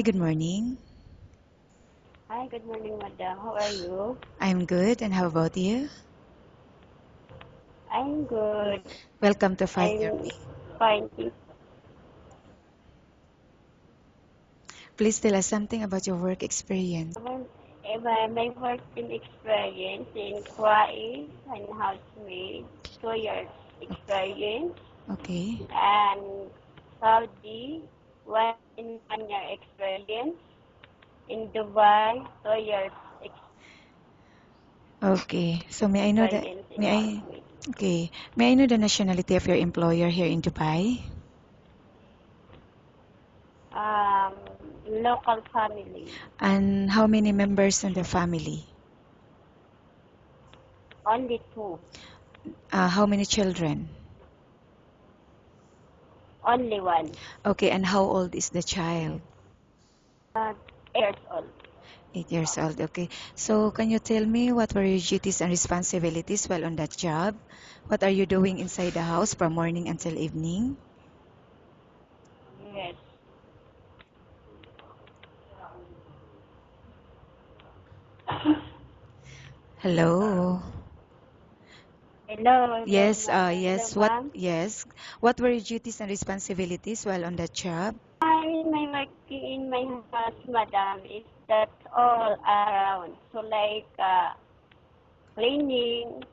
Good morning. Hi, good morning, madam. How are you? I'm good, and how about you? I'm good. Welcome to Find Your I'm Peace. fine. Please tell us something about your work experience. My working experience in Kuwait and housemaid, 2 years experience, Okay. and Saudi, 1 year experience, in Dubai, 2 years Okay. So may I know the experience in may I housemaid. okay. May I know the nationality of your employer here in Dubai? Um, Local family, And how many members in the family? only two, How many children? only one. Okay, and how old is the child? uh, 8 years old. 8 years old. Okay. So can you tell me what were your duties and responsibilities while on that job? What are you doing inside the house from morning until evening? Yes. Hello. Hello, hello, Yes, ma'am. Hello, yes. ma'am. What were your duties and responsibilities while on that job? My working in my house, madam, is that all around. So like cleaning,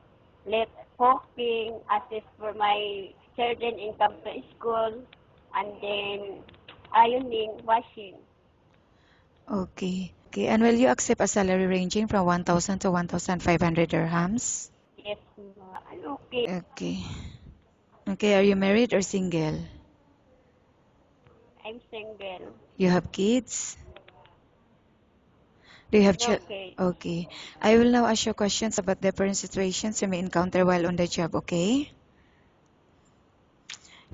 let cooking, assist for my children in come to school, and then ironing, washing. Okay. Okay. And will you accept a salary ranging from 1,000 to 1,500 dirhams? Yes, ma'am. Okay. Okay. Okay. Are you married or single? I'm single. You have kids? Do you have No children? kids. Okay. I will now ask you questions about different situations you may encounter while on the job, okay?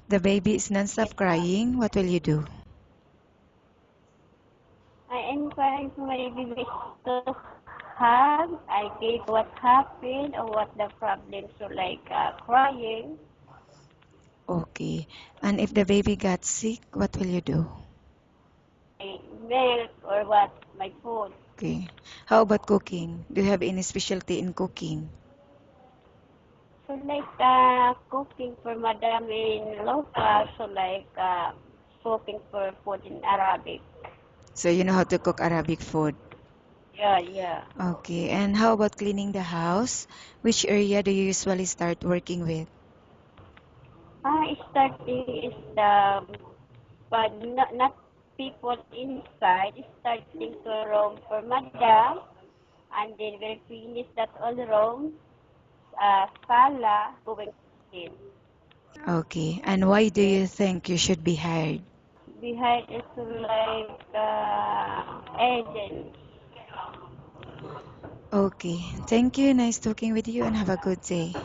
The baby is Yes, non-stop ma'am. crying. What will you do? I encourage my baby to have. I gave what happened or what the problem. So like crying, Okay. And if the baby got sick, what will you do? my milk or what my food. Okay. How about cooking? Do you have any specialty in cooking? So like cooking for madam in local. So like cooking for food in Arabic. So you know how to cook Arabic food. Yeah, yeah. Okay. And how about cleaning the house? Which area do you usually start working with? Starting is but not people inside. Starting to roam for madam, and then we'll finish that all room. Sala going in. Okay. And why do Yes. you think you should be hired? Behind is like agent. Okay. Thank you. Nice talking with you and have a good day.